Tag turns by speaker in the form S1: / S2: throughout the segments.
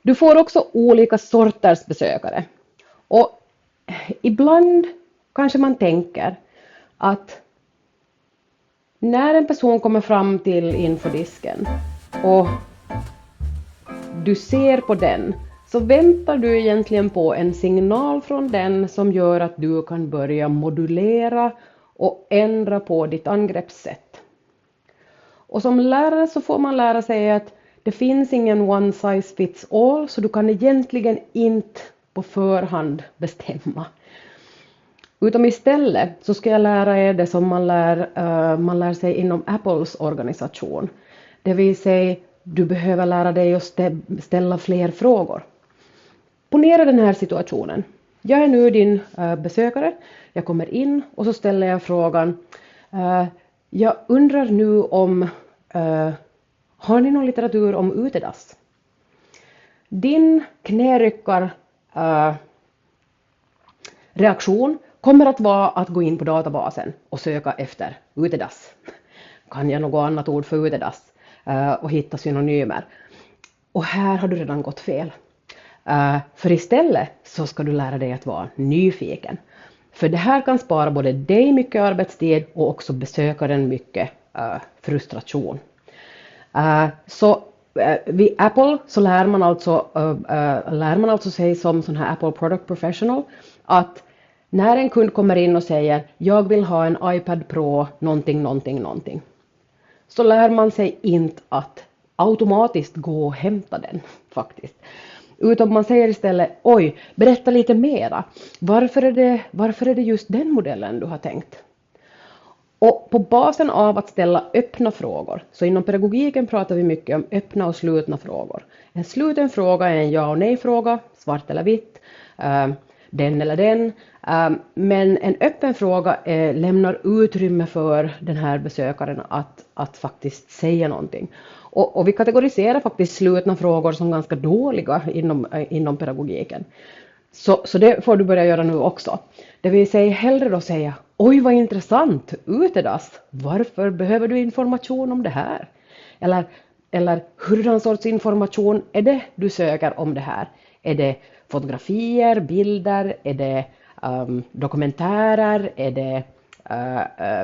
S1: Du får också olika sorters besökare. Och ibland kanske man tänker att när en person kommer fram till infodisken och du ser på den, så väntar du egentligen på en signal från den som gör att du kan börja modulera och ändra på ditt angreppssätt. Och som lärare så får man lära sig att det finns ingen one size fits all, så du kan egentligen inte på förhand bestämma. Utan istället så ska jag lära er det som man lär sig inom Apples organisation. Det vill säga, du behöver lära dig att ställa fler frågor. Ponera den här situationen. Jag är nu din besökare. Jag kommer in och så ställer jag frågan. Jag undrar nu om, har ni någon litteratur om utedass? Din knäryckar reaktion kommer att vara att gå in på databasen och söka efter utedass. Kan jag något annat ord för utedass? Och hitta synonymer. Och här har du redan gått fel. För istället så ska du lära dig att vara nyfiken. För det här kan spara både dig mycket arbetstid och också besökaren mycket frustration. Så vid Apple så lär man alltså sig som sån här Apple Product Professional att när en kund kommer in och säger jag vill ha en iPad Pro någonting, så lär man sig inte att automatiskt gå och hämta den faktiskt. Utan man säger istället, oj, berätta lite mera. Varför är det just den modellen du har tänkt? Och på basen av att ställa öppna frågor, så inom pedagogiken pratar vi mycket om öppna och slutna frågor. En sluten fråga är en ja och nej fråga, svart eller vitt, den eller den. Men en öppen fråga lämnar utrymme för den här besökaren att faktiskt säga någonting. Och vi kategoriserar faktiskt slutna frågor som ganska dåliga inom pedagogiken. Så det får du börja göra nu också. Det vill säga hellre då säga, oj vad intressant, utedass, varför behöver du information om det här? Eller hurdan sorts information är det du söker om det här? Är det fotografier, bilder, är det dokumentärer, är det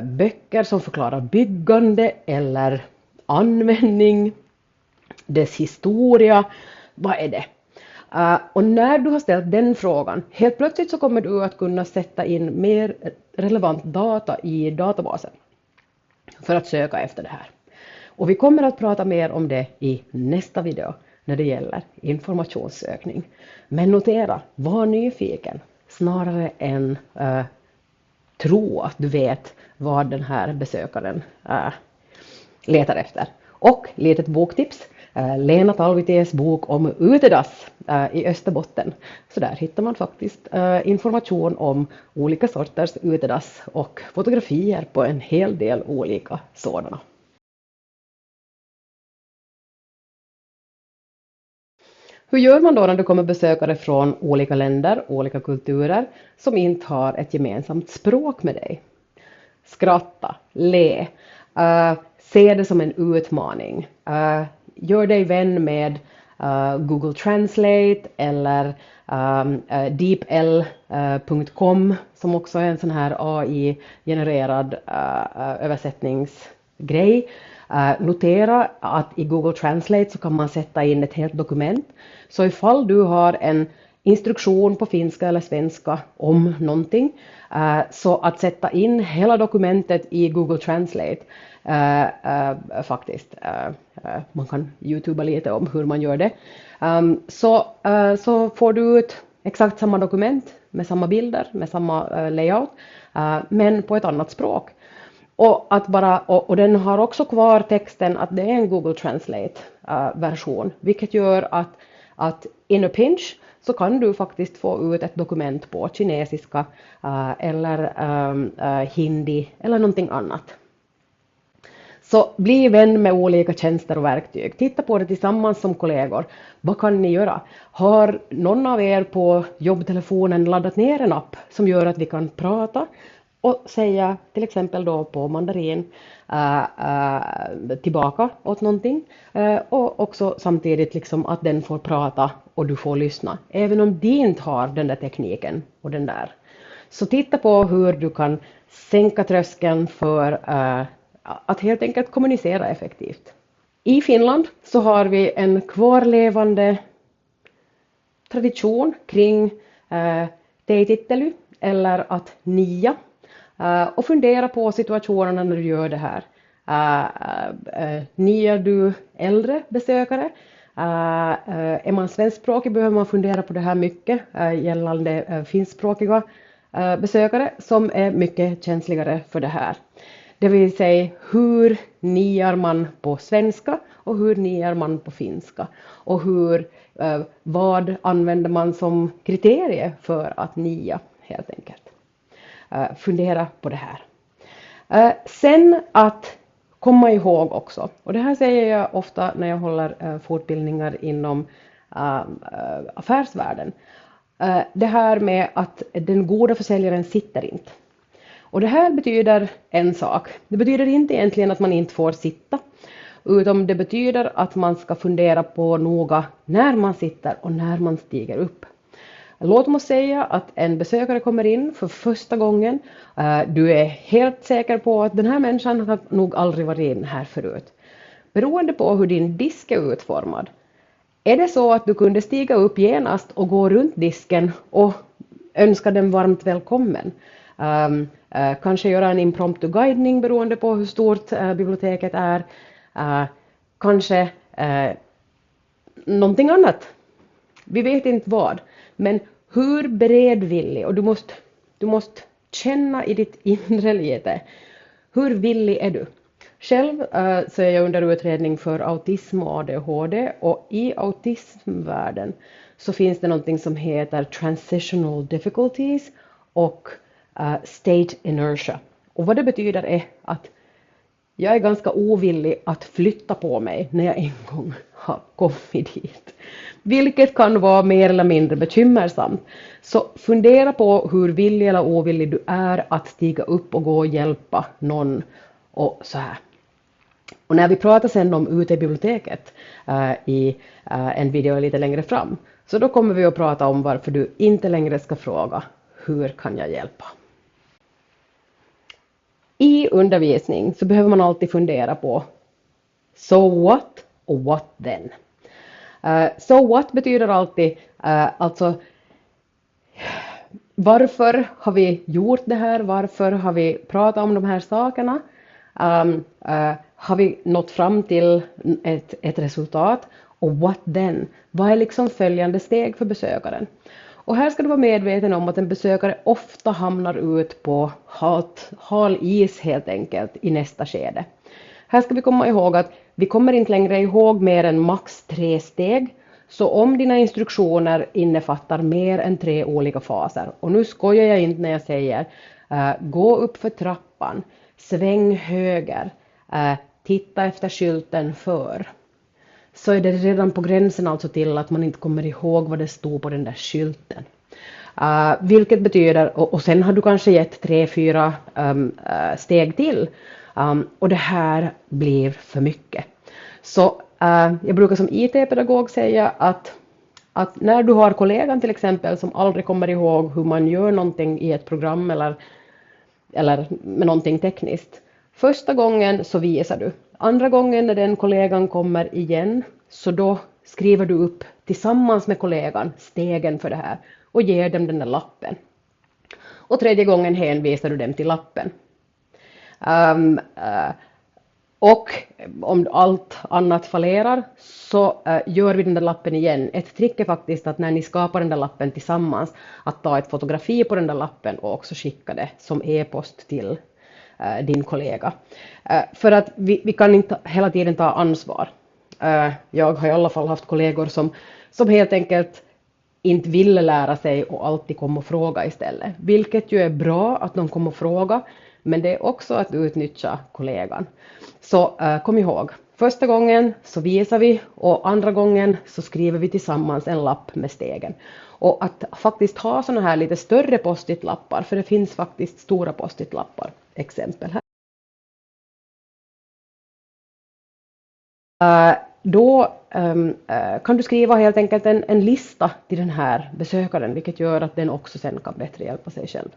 S1: böcker som förklarar byggande eller användning, dess historia, vad är det? Och när du har ställt den frågan, helt plötsligt så kommer du att kunna sätta in mer relevant data i databasen för att söka efter det här. Och vi kommer att prata mer om det i nästa video när det gäller informationssökning. Men notera, var nyfiken snarare än tro att du vet vad den här besökaren letar efter. Och litet boktips, Lena Talvitie's bok om utedass i Österbotten. Så där hittar man faktiskt information om olika sorters utedass och fotografier på en hel del olika sådana. Hur gör man då när det kommer besökare från olika länder, olika kulturer som inte har ett gemensamt språk med dig? Skratta, le, se det som en utmaning. Gör dig vän med Google Translate eller deepl.com som också är en sån här AI-genererad översättningsgrej. Notera att i Google Translate så kan man sätta in ett helt dokument. Så ifall du har en instruktion på finska eller svenska om någonting, så att sätta in hela dokumentet i Google Translate faktiskt. Man kan YouTubea lite om hur man gör det. Så får du ut exakt samma dokument med samma bilder, med samma layout, men på ett annat språk. Och den har också kvar texten att det är en Google Translate version, vilket gör att in a pinch så kan du faktiskt få ut ett dokument på kinesiska eller hindi eller någonting annat. Så bli vän med olika tjänster och verktyg. Titta på det tillsammans som kollegor. Vad kan ni göra? Har någon av er på jobbtelefonen laddat ner en app som gör att vi kan prata och säga till exempel då på mandarin tillbaka åt någonting och också samtidigt liksom att den får prata och du får lyssna. Även om de inte har den där tekniken och den där. Så titta på hur du kan sänka tröskeln för att helt enkelt kommunicera effektivt. I Finland så har vi en kvarlevande tradition kring teitittely eller att nia och fundera på situationerna när du gör det här. Niar du äldre besökare? Är man svenskspråkig behöver man fundera på det här mycket gällande finskspråkiga besökare som är mycket känsligare för det här. Det vill säga hur niar man på svenska och hur niar man på finska och vad använder man som kriterie för att nia helt enkelt. Fundera på det här. Sen att komma ihåg också, och det här säger jag ofta när jag håller fortbildningar inom affärsvärlden. Det här med att den goda försäljaren sitter inte. Och det här betyder en sak. Det betyder inte egentligen att man inte får sitta, utan det betyder att man ska fundera på noga när man sitter och när man stiger upp. Låt oss säga att en besökare kommer in för första gången. Du är helt säker på att den här människan har nog aldrig varit in här förut. Beroende på hur din disk är utformad. Är det så att du kunde stiga upp genast och gå runt disken och önska den varmt välkommen? Kanske göra en impromptu guidning beroende på hur stort biblioteket är. Kanske någonting annat. Vi vet inte vad. Men hur beredvillig, och du måste känna i ditt inre lite. Hur villig är du? Själv så är jag under utredning för autism och ADHD, och i autismvärlden så finns det någonting som heter transitional difficulties och state inertia. Och vad det betyder är att jag är ganska ovillig att flytta på mig när jag en gång har kommit dit. Vilket kan vara mer eller mindre bekymmersamt. Så fundera på hur villig eller ovillig du är att stiga upp och gå och hjälpa någon och så här. Och när vi pratar sen om ute i biblioteket i en video lite längre fram, så då kommer vi att prata om varför du inte längre ska fråga hur kan jag hjälpa. I undervisning så behöver man alltid fundera på so what och what then. So what betyder alltid alltså varför har vi gjort det här, varför har vi pratat om de här sakerna, har vi nått fram till ett resultat, och what then, vad är liksom följande steg för besökaren. Och här ska du vara medveten om att en besökare ofta hamnar ut på hal is helt enkelt i nästa skede. Här ska vi komma ihåg att vi kommer inte längre ihåg mer än max 3 steg. Så om dina instruktioner innefattar mer än 3 olika faser, och nu skojar jag inte när jag säger gå upp för trappan, sväng höger, titta efter skylten för, så är det redan på gränsen alltså till att man inte kommer ihåg vad det stod på den där skylten. Vilket betyder, och sen har du kanske gett 3-4 steg till, och det här blir för mycket. Så jag brukar som IT-pedagog säga att när du har kollegan till exempel som aldrig kommer ihåg hur man gör någonting i ett program eller med någonting tekniskt. Första gången så visar du. Andra gången när den kollegan kommer igen, så då skriver du upp tillsammans med kollegan stegen för det här och ger dem den där lappen. Och tredje gången hänvisar du dem till lappen. Och om allt annat fallerar så gör vi den där lappen igen. Ett trick är faktiskt att när ni skapar den där lappen tillsammans, att ta ett fotografi på den där lappen och också skicka det som e-post till din kollega. För att vi kan inte hela tiden ta ansvar. Jag har i alla fall haft kollegor som helt enkelt inte ville lära sig och alltid kom och fråga istället. Vilket ju är bra att de kommer och fråga. men det är också att utnyttja kollegan. Så kom ihåg, första gången så visar vi och andra gången så skriver vi tillsammans en lapp med stegen. Och att faktiskt ha såna här lite större post-it-lappar, för det finns faktiskt stora post-it-lappar, exempel här. Då kan du skriva helt enkelt en lista till den här besökaren, vilket gör att den också sen kan bättre hjälpa sig själv.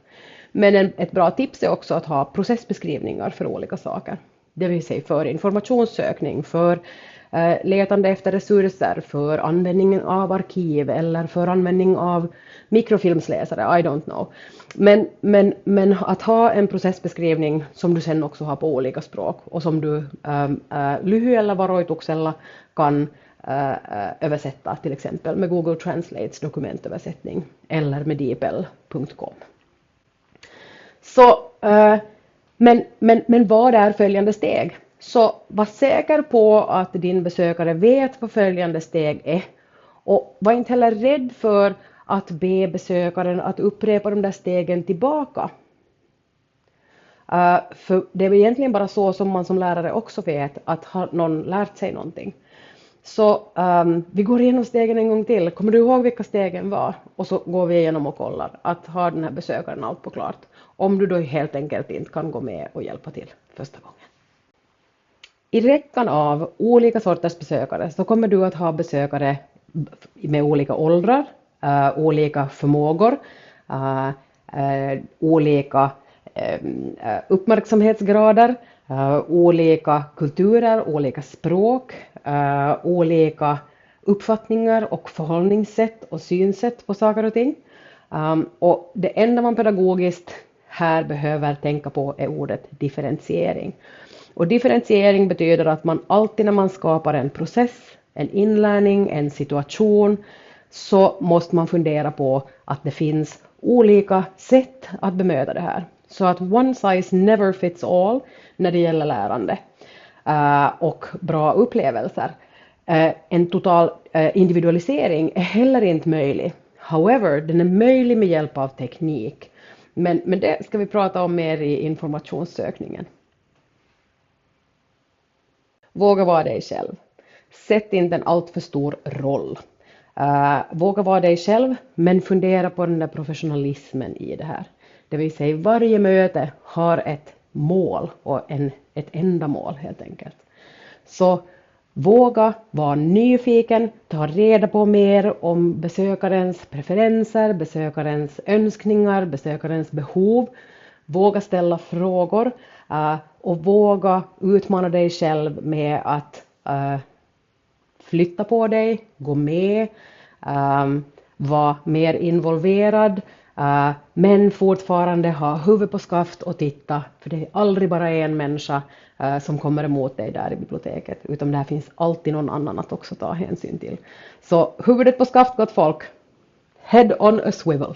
S1: Men ett bra tips är också att ha processbeskrivningar för olika saker. Det vill säga för informationssökning, för letande efter resurser, för användningen av arkiv eller för användning av mikrofilmsläsare, I don't know. Men att ha en processbeskrivning som du sen också har på olika språk och som du lyhy eller varoituksella kan översätta, till exempel med Google Translates dokumentöversättning eller med dpl.com. Så, men vad är följande steg? Så var säker på att din besökare vet vad följande steg är. Och var inte heller rädd för att be besökaren att upprepa de där stegen tillbaka. För det är egentligen bara så som man som lärare också vet att har någon lärt sig någonting. Så vi går igenom stegen en gång till. Kommer du ihåg vilka stegen var? Och så går vi igenom och kollar att har den här besökaren allt på klart. Om du då helt enkelt inte kan gå med och hjälpa till första gången. I räckan av olika sorters besökare så kommer du att ha besökare med olika åldrar, olika förmågor, olika uppmärksamhetsgrader, olika kulturer, olika språk, olika uppfattningar och förhållningssätt och synsätt på saker och ting. Och det enda man pedagogiskt här behöver tänka på är ordet differentiering. Och differentiering betyder att man alltid när man skapar en process, en inlärning, en situation, så måste man fundera på att det finns olika sätt att bemöta det här. Så att one size never fits all när det gäller lärande och bra upplevelser. En total individualisering är heller inte möjlig. However, den är möjlig med hjälp av teknik. Men det ska vi prata om mer i informationssökningen. Våga vara dig själv. Sätt inte en alltför stor roll. Våga vara dig själv, men fundera på den där professionalismen i det här. Det vill säga varje möte har ett mål och ett ändamål helt enkelt. Så våga vara nyfiken, ta reda på mer om besökarens preferenser, besökarens önskningar, besökarens behov. Våga ställa frågor och våga utmana dig själv med att flytta på dig, gå med, vara mer involverad, men fortfarande ha huvud på skaft och titta, för det är aldrig bara en människa som kommer emot dig där i biblioteket, utan där finns alltid någon annan att också ta hänsyn till. Så huvudet på skaft, gott folk. Head on a swivel.